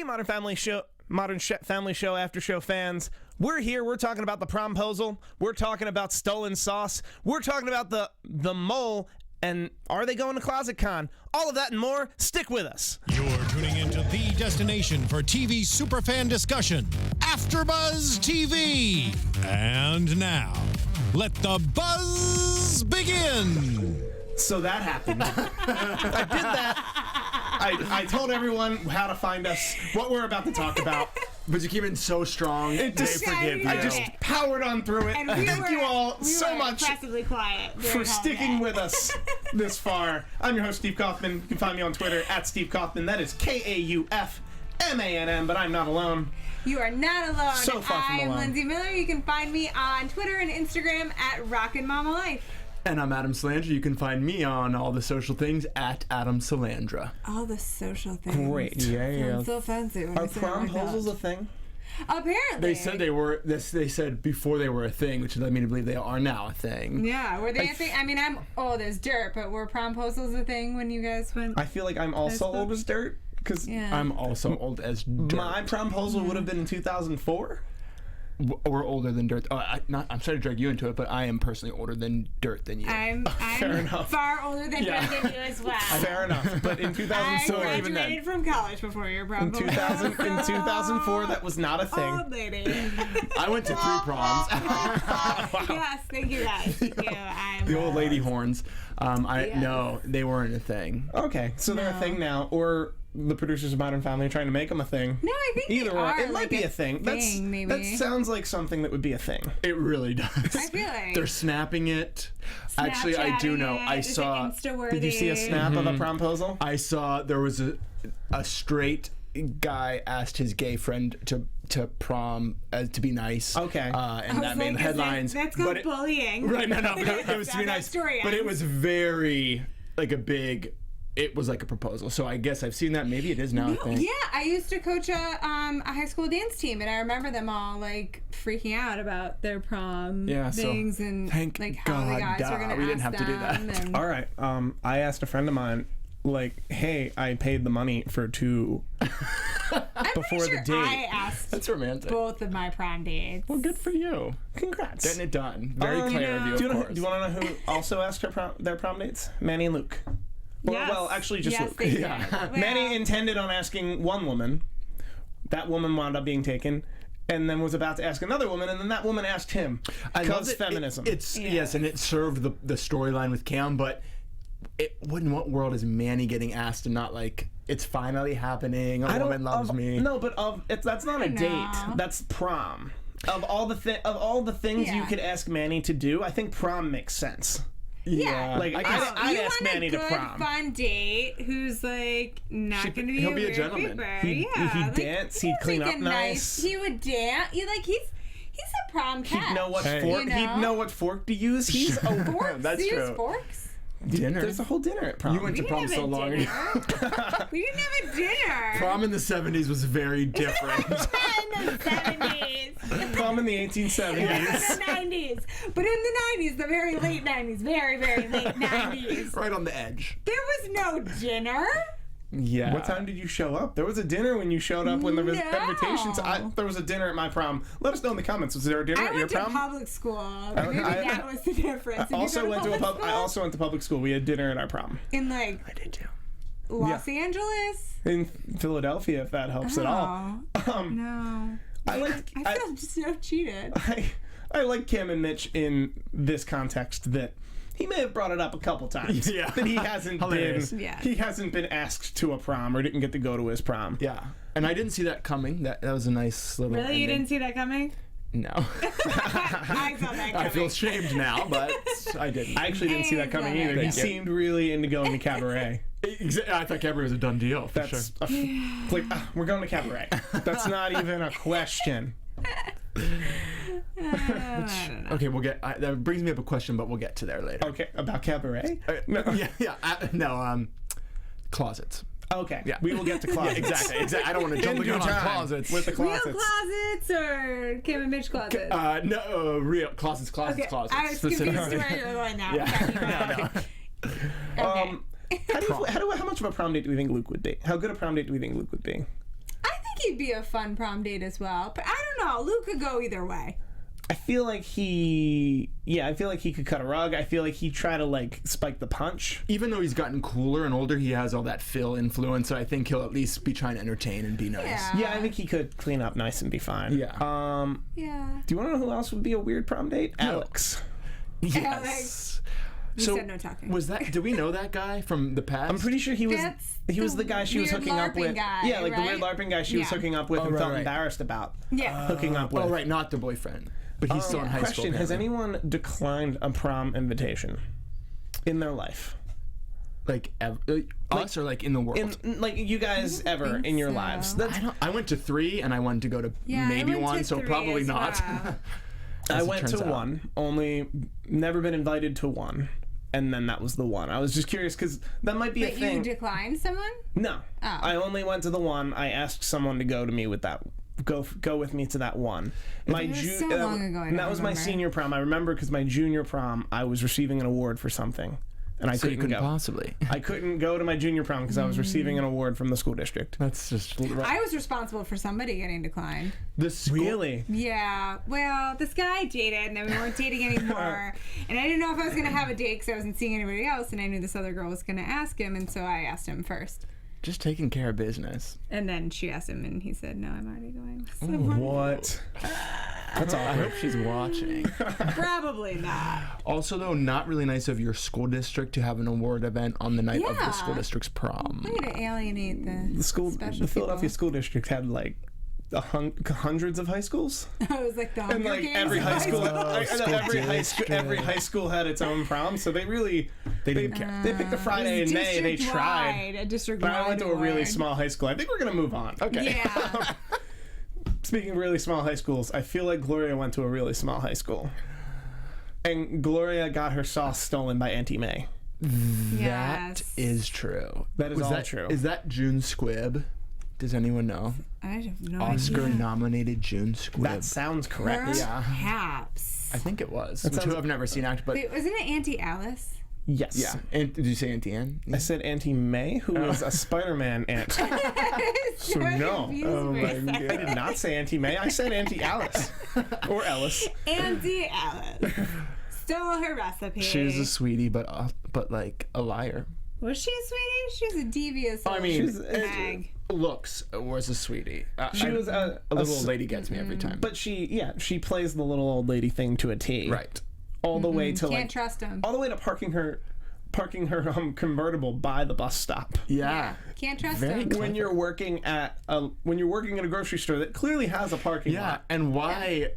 Hey, Modern Family Show After Show fans. We're here. We're talking about the Promposal. We're talking about Stolen Sauce. We're talking about the mole. And are they going to Closet Con? All of that and more. Stick with us. You're tuning into the destination for TV superfan discussion, AFTERBUZZ TV. And now, let the buzz begin. So that happened. I did that. I told everyone how to find us, what we're about to talk about. But you came in so strong. It just, they forgive you. I just powered on through it. And Thank you all so much impressively quiet for sticking with us this far. I'm your host, Steve Kauffman. You can find me on Twitter at Steve Kauffman. That is Kauffmann, but I'm not alone. You are not alone. So far from I'm alone. Lindsey Miller. You can find me on Twitter and Instagram at Rockin' Mama Life. And I'm Adam Salandra. You can find me on all the social things at Adam Salandra. All the social things. Great. Sounds so fancy. When Are you say it like promposals that. a thing? Apparently. They said they were. They said before they were a thing, which led me to believe they are now a thing. Yeah, were they a thing? I mean, I'm old as dirt, but were promposals a thing when you guys went? I feel like I'm also old as dirt because I'm also old as dirt. my promposal would have been in 2004. We're older than dirt. I'm sorry to drag you into it, but I am personally older than dirt than you. I'm far older than dirt than you as well. Fair enough. But in 2004, I even then, graduated from college before your prom. in 2004, that was not a thing. Old lady. I went to 3 proms. Yes, thank you guys. Thank you. I'm The old lady horns. Yes. No, they weren't a thing. Okay, so they're a thing now, or the producers of Modern Family are trying to make them a thing. No, I think Either they or, are, it might like be a thing. maybe. That sounds like something that would be a thing. It really does. I feel like They're snapping it. Actually, I do know. I saw. Did you see a snap of a promposal? I saw there was a straight guy asked his gay friend to prom to be nice. Okay. And that made headlines. That's but called bullying. Right, no, but it was to be nice. But it was very like a big. It was like a proposal, so I guess I've seen that. Maybe it is now a thing. Yeah, I used to coach a high school dance team, and I remember them all like freaking out about their prom things and thank like how God, the guys were going to we didn't have to do that. And All right. I asked a friend of mine, like, hey, I paid the money for 2 before the date. I asked That's romantic. both of my prom dates. Well, good for you. Congrats. Getting it done. Very clear of you, Do of you course. want to know who also asked their prom dates? Manny and Luke. Yes. Well, actually, just yes, Luke. they did. Yeah. Well, Manny intended on asking one woman. That woman wound up being taken. And then was about to ask another woman, and then that woman asked him. Because feminism. Yes, and it served the storyline with Cam, but in what world is Manny getting asked and not like, it's finally happening, a woman loves me? No, but that's not a date. That's prom. Of all the things you could ask Manny to do, I think prom makes sense. Yeah, like I'd ask Manny to prom. You want a good, fun date who's like not going to be he'll be a weird gentleman. creeper. He'd like, dance. He'd clean up nice. He would dance. He's a prom cat. He'd know what fork. You know? He'd know what fork to use. He's a Forks? That's Do you true. use forks? Dinner. There's a whole dinner at prom. You went to prom so long ago. We didn't have a dinner. Prom in the 70s was very different. In the 70s. Prom in the 1870s. In the 90s. But in the 90s, the very late 90s, very, very late 90s. Right on the edge. There was no dinner. Yeah. What time did you show up? There was a dinner when you showed up when there was invitations. There was a dinner at my prom. Let us know in the comments. Was there a dinner at your prom? I went to public school. Maybe that was the difference. I also went to public school. We had dinner at our prom. In like I did too. Los Angeles? In Philadelphia, if that helps at all. No. I feel just so cheated. I like Kim and Mitch in this context that he may have brought it up a couple times. Yeah. That he hasn't been asked to a prom or didn't get to go to his prom. Yeah. And I didn't see that coming. That was a nice little Really? ending. You didn't see that coming? No. I saw that coming. I feel shamed now, but I didn't. I actually didn't see that coming either. He seemed really into going to cabaret. I thought cabaret was a done deal. For That's sure. We're going to cabaret. That's not even a question. Okay, we'll get. That brings me up a question, but we'll get to there later. Okay, about cabaret? No. Closets. Okay, yeah. We will get to closets. Exactly. I don't want to jump the gun on closets. With the closets. Real closets or Kim and Mitch closets? No, real closets. Okay. I was confused where you're going now. Yeah. Okay. How much of a prom date do we think Luke would be? How good a prom date do we think Luke would be? I think he'd be a fun prom date as well. But I don't know. Luke could go either way. I feel like he could cut a rug. I feel like he'd try to like spike the punch. Even though he's gotten cooler and older, he has all that Phil influence. So I think he'll at least be trying to entertain and be nice. Yeah, I think he could clean up nice and be fine. Yeah. Yeah. Do you want to know who else would be a weird prom date? No. Alex. Yes. Alex. You said no talking. Do we know that guy from the past? I'm pretty sure he was the guy she was weird hooking up with. LARPing guy, yeah, like right? the weird LARPing guy she was hooking up with and felt right. embarrassed about hooking up with. Oh, right, not the boyfriend. But he's still in high school. Question, has apparently. anyone declined a prom invitation in their life? Like us or like in the world? Like you guys ever in your so. lives? I went to 3 and I wanted to go to maybe I went 1, to so 3 probably as not. well. I went to 1, only never been invited to 1, and then that was the 1. I was just curious because that might be a But thing. you declined someone? No, Oh. I only went to the 1. I asked someone to go to me with that. Go with me to that 1. It was so long ago, I and that don't was my remember. senior prom. I remember because my junior prom, I was receiving an award for something, and I So you couldn't couldn't go. possibly. I couldn't go to my junior prom because I was receiving an award from the school district. That's just I was responsible for somebody getting declined. the school. Really? Yeah, well, this guy I dated, and then we weren't dating anymore. And I didn't know if I was going to have a date because I wasn't seeing anybody else, and I knew this other girl was going to ask him, and so I asked him first. Just taking care of business. And then she asked him, and he said, no, I'm already going. So What? That's all. I hope she's watching. probably not. Also, though, not really nice of your school district to have an award event on the night of the school Yeah. district's prom. Way to alienate the The Philadelphia school district had like hundreds of high schools, people. It was like the Hunger and like Games every of high school, district. every high school had its own prom. So they didn't care. They picked a Friday in May. They tried. A district But I went to a really award. small high school. I think we're gonna move on. Okay. Yeah. Speaking of really small high schools, I feel like Gloria went to a really small high school, and Gloria got her sauce stolen by Auntie May. That Yes. is true. That is all true. Is that June Squibb? Does anyone know? I have no Oscar idea. nominated June Squibb. That sounds correct. Perhaps. I think it was. sounds- Who I've never seen act, but Wait, wasn't it Auntie Alice? Yes. yeah. And did you say Auntie Anne? I said Auntie May, who is a Spider-Man aunt. so no. confused Oh for my a second. I did not say Auntie May. I said Auntie Alice. Or Ellis. Auntie Alice stole her recipe. She was a sweetie, but like a liar. Was she a sweetie? She was a devious I mean, little bag. looks was a sweetie. She was a little old lady gets me every time. But she plays the little old lady thing to a T. right. All the way to Can't trust him. all the way to parking her convertible by the bus stop. Yeah. Can't trust Very him. clever. When you're working at a grocery store that clearly has a parking Yeah. lot. And why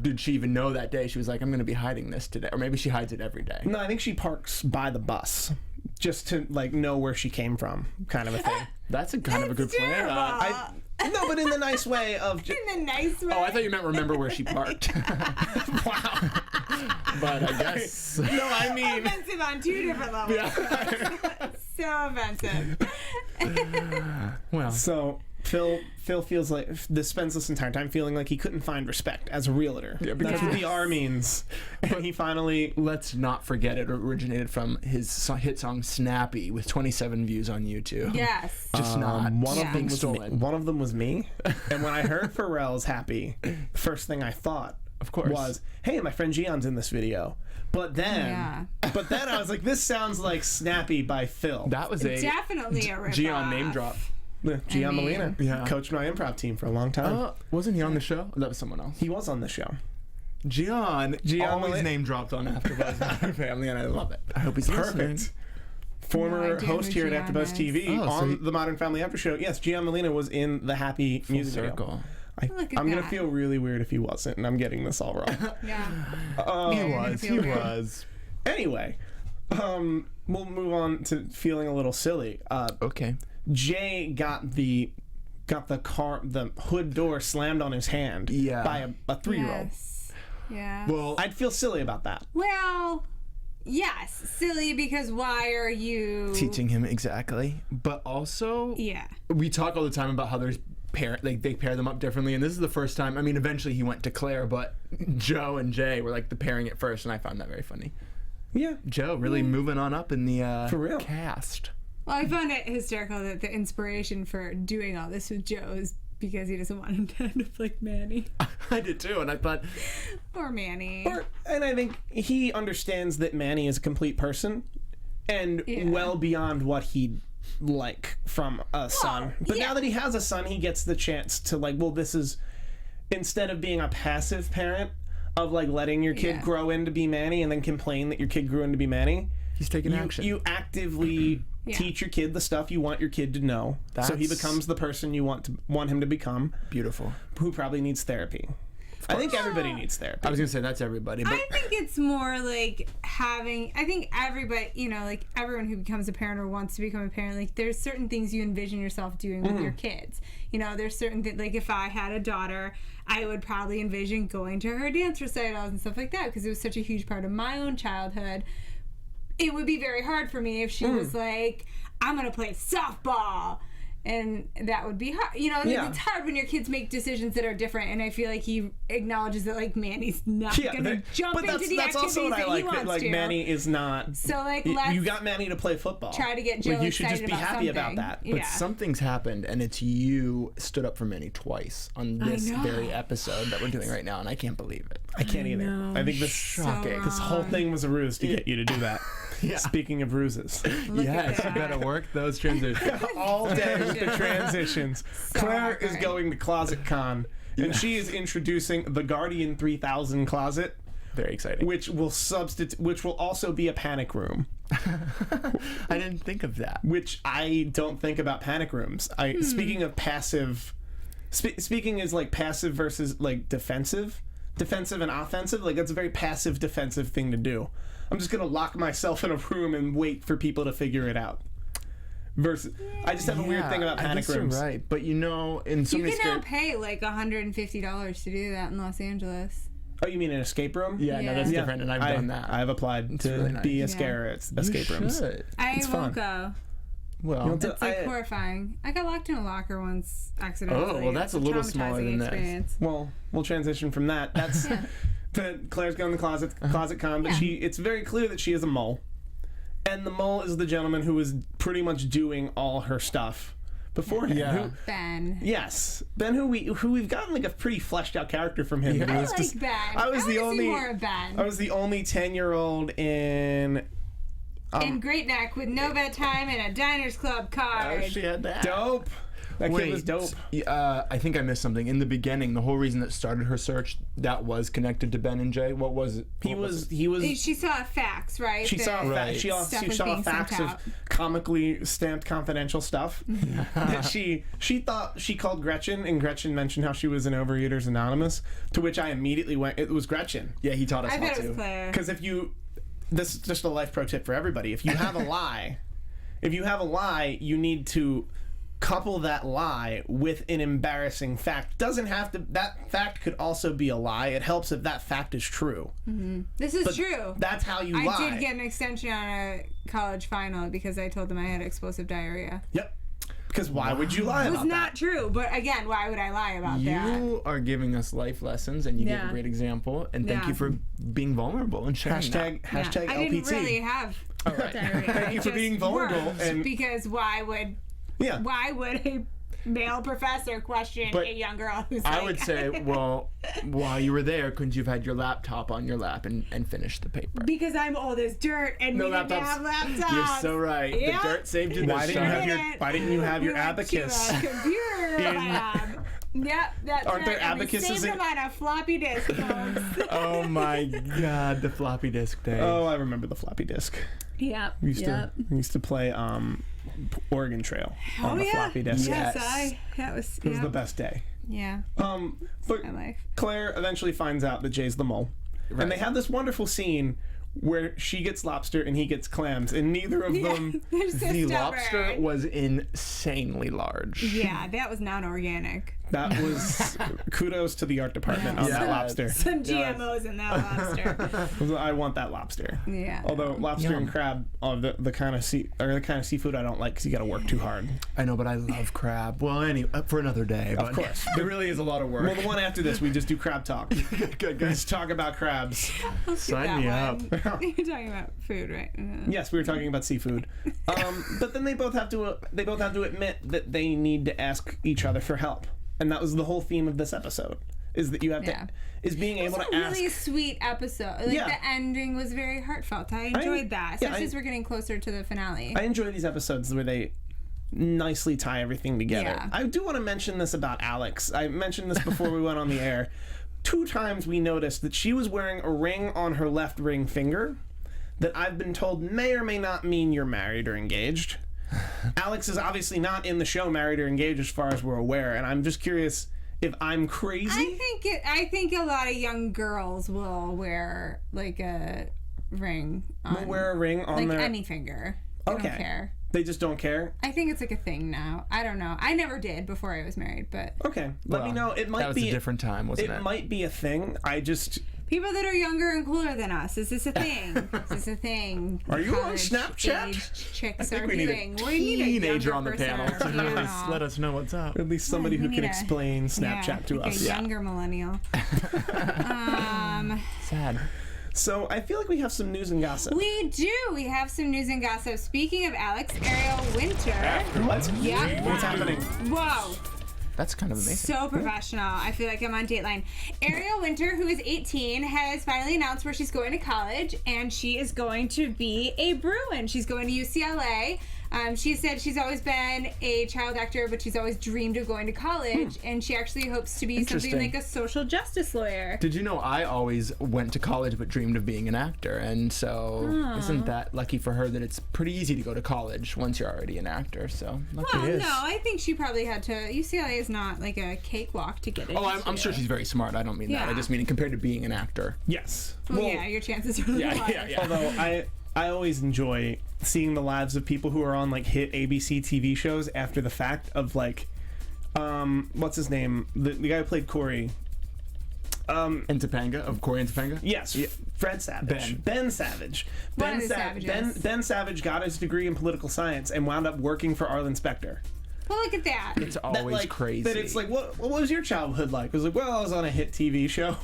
did she even know that day? She was like, I'm going to be hiding this today, or maybe she hides it every day. No, I think she parks by the bus just to like know where she came from, kind of a thing. That's a kind of a good plan. Terrible. No, but in the nice way of In the nice way. Oh, I thought you meant remember where she parked. wow. But I guess. No, I mean offensive on 2 different levels. So offensive. Well, so Phil feels like spends this entire time feeling like he couldn't find respect as a realtor. Yeah, because- That's what the R means. And he finally let's not forget it originated from his hit song "Snappy" with 27 views on YouTube. Yes. Just not one of Yeah. them was stolen. me. One of them was me. And when I heard Pharrell's "Happy," the first thing I thought, Of course. was, "Hey, my friend Gion's in this video." But then I was like, "This sounds like Snappy by Phil." That was a Definitely a ripoff. Gian name drop. Gian Molina, Yeah. coached my improv team for a long time. Wasn't he on the show? That was someone else. He was on the show. Gian always Molina. name dropped on AfterBuzz Family, and I love it. I hope he's listening. Perfect. No Former idea host who here at Gian AfterBuzz is. TV Oh, so on he- the Modern Family After Show. Yes, Gian Molina was in the Happy music video. Circle. Look at I'm gonna that. feel really weird if he wasn't, and I'm getting this all wrong. Yeah. He You're gonna was. feel He weird. was. Anyway, we'll move on to feeling a little silly. Okay. Jay got the hood door slammed on his hand Yeah. by a 3-year-old. Yes. Yeah. Well, I'd feel silly about that. Well, yes. Silly because why are you teaching him exactly, but also Yeah. we talk all the time about how there's they pair them up differently, and this is the first time. I mean, eventually he went to Claire, but Joe and Jay were like the pairing it first, and I found that very funny. Yeah. Joe really moving on up in the For real. cast. Well, I found it hysterical that the inspiration for doing all this with Joe is because he doesn't want him to end up like Manny. I did too, and I thought, Or Manny. And I think he understands that Manny is a complete person and well beyond what he'd like from a son. But now that he has a son, he gets the chance to like, well, this is, instead of being a passive parent of like letting your kid grow into be Manny and then complain that your kid grew into be Manny, he's taking action. You actively teach your kid the stuff you want your kid to know, so he becomes the person you want him to become. Beautiful. Who probably needs therapy. I think everybody needs therapy. I was gonna say that's everybody, but I think it's more like I think everybody, you know, like everyone who becomes a parent or wants to become a parent, like there's certain things you envision yourself doing with your kids. You know, there's certain things, like if I had a daughter, I would probably envision going to her dance recitals and stuff like that because it was such a huge part of my own childhood. It would be very hard for me if she was like, I'm going to play softball. And that would be hard. You know, it's hard when your kids make decisions that are different. And I feel like he acknowledges that, like, Manny's not going to jump into the activities also what I like, he wants like, to. Manny is not... So, like, you got Manny to play football. Try to get Jill like, you should excited just be happy something. about that. But something's happened, and it's you stood up for Manny twice on this very episode that we're doing right now, and I can't believe it. I can't either. I think this shocking. This whole thing was a ruse to get you to do that. Speaking of ruses. Yes, you gotta work those transitions. All day with the transitions. Claire is going to Closet Con, and she is introducing the Guardian 3000 closet. Very exciting. Which will also be a panic room. I didn't think of that. Which I don't think about panic rooms. Speaking of passive, speaking as like passive versus like defensive and offensive, like that's a very passive defensive thing to do. I'm just gonna lock myself in a room and wait for people to figure it out. Versus, I just have a weird thing about panic rooms. You're right, but you know, in so many you can now pay like $150 to do that in Los Angeles. Oh, you mean an escape room? Yeah, no, that's different, and I've done that. I've applied to really nice. be a scare at escape rooms. I won't go. Well, it's like horrifying. I got locked in a locker once accidentally. Oh, well, that's a little smaller than experience. this. Well, we'll transition from that. That's Claire's going to Closet Con, but it's very clear that she is a mole. And the mole is the gentleman who is pretty much doing all her stuff beforehand. Yeah. Ben. Yes. Ben, who we've gotten like a pretty fleshed out character from him. I like Ben. I was the only more of Ben. I was the only 10-year-old in Great Neck with no bedtime and a Diners Club card. Oh, she had that. Dope. That kid was dope. I think I missed something. In the beginning, the whole reason that started her search, that was connected to Ben and Jay. What was it? She saw a fax, right? She saw a fax of comically stamped confidential stuff that she thought she called Gretchen, and Gretchen mentioned how she was in Overeaters Anonymous, to which I immediately went, it was Gretchen. Yeah, he taught us I how thought to. It was Claire. Because this is just a life pro tip for everybody. If you have a lie, you need to couple that lie with an embarrassing fact. Doesn't have to. That fact could also be a lie. It helps if that fact is true. Mm-hmm. This is true. That's how you lie. I did get an extension on a college final because I told them I had explosive diarrhea. Yep. Because why would you lie about that? It was not true, but again, why would I lie about that? You are giving us life lessons, and you gave a great example, and thank you for being vulnerable and sharing Hashtag LPT. I didn't really have diarrhea. Thank you for being vulnerable. And because why would a male professor question a young girl who's I would say, well, while you were there, couldn't you have had your laptop on your lap and finished the paper? Because I'm old as dirt and we didn't have laptops. You're so right. Yep. The dirt saved you. Why didn't you have your abacus? Computer lab. Yep, that's Aren't there right. abacuses we saved them on a floppy disk, folks. Oh my God, the floppy disk days. Oh, I remember the floppy disk. Yep. We used to play Oregon Trail on the floppy disk. Yes, It was the best day. Yeah. But my life. Claire eventually finds out that Jay's the mole, and they have this wonderful scene where she gets lobster and he gets clams, and neither of them. They're so the stubborn. lobster was insanely large. Yeah, that was non-organic. That was kudos to the art department on that lobster. Some GMOs in that lobster. I want that lobster. Yeah. Although lobster and crab are the kind of seafood I don't like because you got to work too hard. I know, but I love crab. Well, anyway, for another day. Of course, there really is a lot of work. Well, the one after this, we just do crab talk. Good. Let's talk about crabs. Sign me up. You're talking about food, right? Yes, we were talking about seafood. But then they both have to admit that they need to ask each other for help. and that was the whole theme of this episode. Is that you have to is being able to It was a ask. really sweet episode. Like the ending was very heartfelt. I enjoyed that, especially as we're getting closer to the finale. I enjoy these episodes where they nicely tie everything together. Yeah. I do want to mention this about Alex. I mentioned this before we went on the air. 2 times we noticed that she was wearing a ring on her left ring finger that I've been told may or may not mean you're married or engaged. Alex is obviously not in the show married or engaged as far as we're aware, and I'm just curious if I'm crazy. I think a lot of young girls will wear like a ring. Will wear a ring on like their any finger. They don't care. They just don't care? I think it's like a thing now. I don't know. I never did before I was married, but Okay. Let me know. It might That was be a different time, wasn't it? It might be a thing. I just people that are younger and cooler than us, is this a thing? Is this a thing? Are you on College Snapchat? age chicks are we need doing. a We need a teenager younger on the person, panel to you really know. let us know what's up. at least somebody We who can need a- explain Snapchat to like us. a younger millennial. Sad. So I feel like we have some news and gossip. We do. We have some news and gossip. Speaking of Alex, Ariel Winter. What? Yeah. What's happening? Whoa. That's kind of amazing. So professional. I feel like I'm on Dateline. Ariel Winter, who is 18, has finally announced where she's going to college, and she is going to be a Bruin. She's going to UCLA. She said she's always been a child actor, but she's always dreamed of going to college, and she actually hopes to be something Interesting. like a social justice lawyer. Did you know I always went to college but dreamed of being an actor? And so isn't that lucky for her that it's pretty easy to go to college once you're already an actor? So lucky Well, it is. no, I think she probably had to. UCLA is not like a cakewalk to get into. Oh, I'm sure she's very smart. I don't mean that. I Yeah. just mean compared to being an actor. Yes. Well, yeah, your chances are really high. Although I always enjoy seeing the lives of people who are on like hit ABC TV shows after the fact of like, what's his name? The guy who played Corey. And Topanga, of Corey and Topanga? Yes, Fred Savage. Ben Savage. One of the Savages. Ben Savage got his degree in political science and wound up working for Arlen Specter. Well, look at that. It's always crazy. That it's like, what was your childhood like? It was like, well, I was on a hit TV show.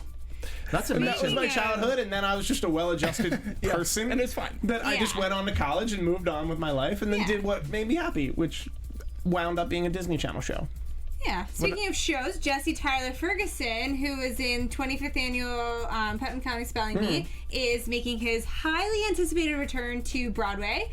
That's And amazing. that was my childhood, and then I was just a well-adjusted person. and it's fine. That I just Yeah. went on to college and moved on with my life, and then Yeah. did what made me happy, which wound up being a Disney Channel show. Yeah. Speaking of shows, Jesse Tyler Ferguson, who is in 25th annual Putnam County Spelling Bee, is making his highly anticipated return to Broadway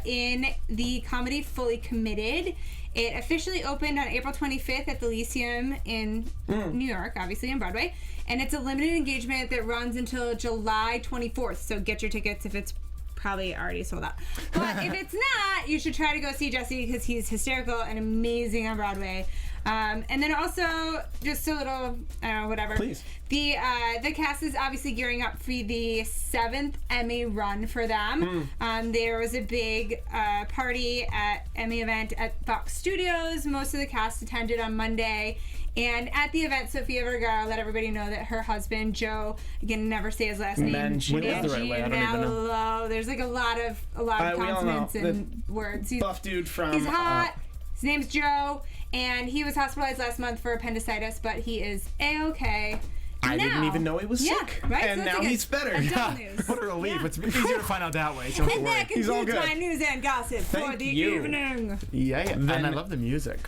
in the comedy Fully Committed. It officially opened on April 25th at the Lyceum in New York, obviously on Broadway, and it's a limited engagement that runs until July 24th. So get your tickets if it's probably already sold out. But if it's not, you should try to go see Jesse because he's hysterical and amazing on Broadway. And then also, just a little, whatever. Please. The cast is obviously gearing up for the 7th Emmy run for them. There was a big party at Emmy event at Fox Studios. Most of the cast attended on Monday. And at the event, Sofia Vergara let everybody know that her husband, Joe, again, never say his last name. Manganiello. What is the right way? I don't even know. Manganiello. There's like a lot of We all know. consonants and words. Buff dude from... He's hot. His name's Joe, and he was hospitalized last month for appendicitis, but he is A-okay. I didn't Now- even know he was sick. Yeah, right? And So it's now like he's better. a double news. What a relief. Yeah. It's easier to find out that way. So don't And worry. that He's all concludes good. my news and gossip for Thank the you. evening. Yeah. And I Then- love the music.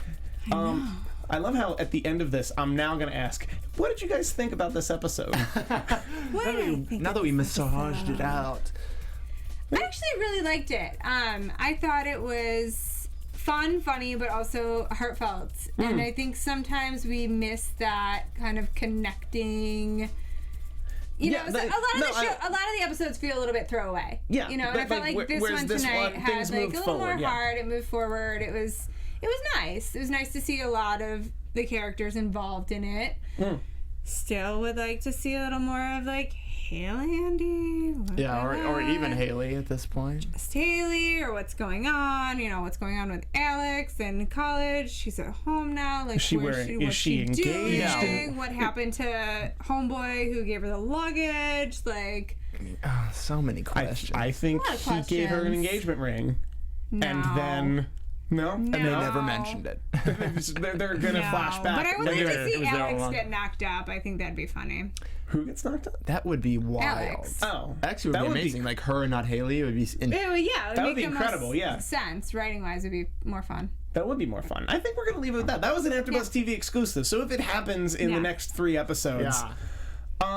I love how at the end of this, I'm now going to ask, what did you guys think about this episode? What did I think Now of that we this massaged episode? it out. I actually really liked it. I thought it was fun, funny, but also heartfelt. And I think sometimes we miss that kind of connecting. You Yeah, know, but- so a lot of no, a lot of the episodes feel a little bit throwaway. Yeah, you know, and but, I felt like, like this whereas one this tonight one, had things like a moved little more forward, yeah. heart. It moved forward. It was nice. It was nice to see a lot of the characters involved in it. Still would like to see a little more of like Haley Andy. Yeah, or even Haley at this point. Haley, or what's going on? You know, what's going on with Alex in college? She's at home now. Like, Is she where's wearing- what's is she engaged? doing? Yeah. What happened to homeboy who gave her the luggage? Like, So many questions. I think A lot of he gave her an questions. engagement ring. no. And then... No? and they No. never mentioned it. They're going to No. flash back. But I would like Maybe to it see was there all Alex along. get knocked up. I think that'd be funny. Who gets knocked up? That would be wild. Alex. Oh. Actually, it That would would be be- amazing. Like her and not Haley. It would be. Yeah, it would That would make be the most incredible, yeah. sense. Writing wise, would be more fun. That would be more fun. I think we're going to leave it at that. That was an AfterBuzz TV exclusive. So if it happens in the next 3 episodes... Yeah. 2,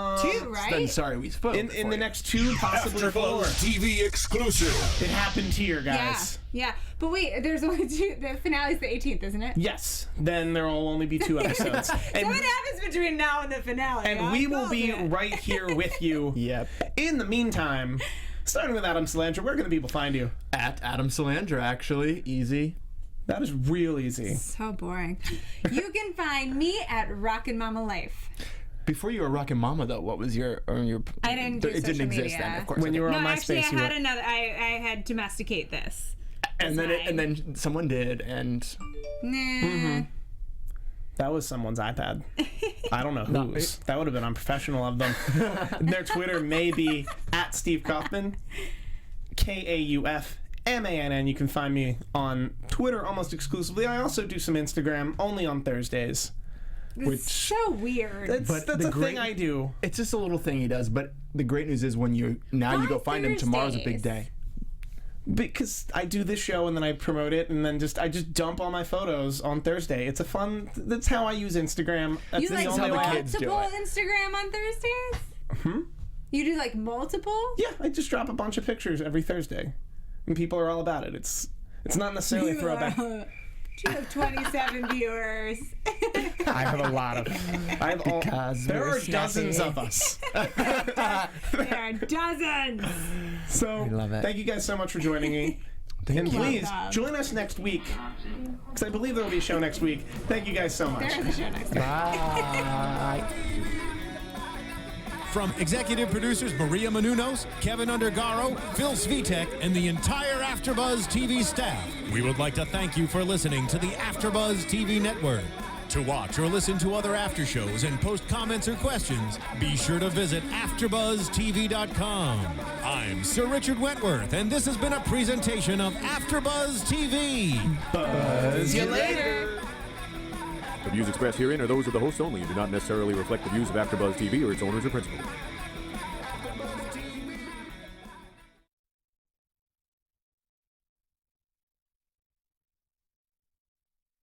right? Then sorry we spoke. In the next 2, possibly 4. AfterBuzz TV exclusive. It happened here, guys. Yeah. But wait, there's only 2. The finale's the 18th, isn't it? Yes. Then there will only be 2 episodes. So what happens between now and the finale? And we will be right here with you. Yep. In the meantime, starting with Adam Salandra, where can the people find you? At Adam Salandra, actually. Easy. That is real easy. So boring. You can find me at Rockin' Mama Life. Before you were Rockin' Mama, though, what was your... I didn't do It didn't social exist media. then, of course. When you were No, on actually, MySpace, I had another. I had domesticate this. and then someone did, and... Nah. That was someone's iPad. I don't know whose. That would have been unprofessional of them. Their Twitter may be at Steve Kauffman, Kaufmann. You can find me on Twitter almost exclusively. I also do some Instagram, only on Thursdays. It's so weird. That's a thing I do. It's just a little thing he does, but the great news is when you go find him, tomorrow's a big day. Because I do this show and then I promote it and then I just dump all my photos on Thursday. It's a fun. That's how I use Instagram. That's You the like only way. multiple Instagram on Thursdays? You do like multiple? Yeah, I just drop a bunch of pictures every Thursday, and people are all about it. It's not necessarily a throwback. You have 27 viewers. I have a lot of. I have all. There we're are dozens snappy. of us. There are dozens. So We love it. thank you guys so much for joining me. And you. please Welcome. join us next week, because I believe there will be a show next week. Thank you guys so much. There's a show next week. Bye. From executive producers Maria Menounos, Kevin Undergaro, Phil Svitek, and the entire AfterBuzz TV staff, we would like to thank you for listening to the AfterBuzz TV network. To watch or listen to other after shows and post comments or questions, be sure to visit AfterBuzzTV.com. I'm Sir Richard Wentworth, and this has been a presentation of AfterBuzz TV. Buzz you later. The views expressed herein are those of the hosts only and do not necessarily reflect the views of AfterBuzz TV or its owners or principals.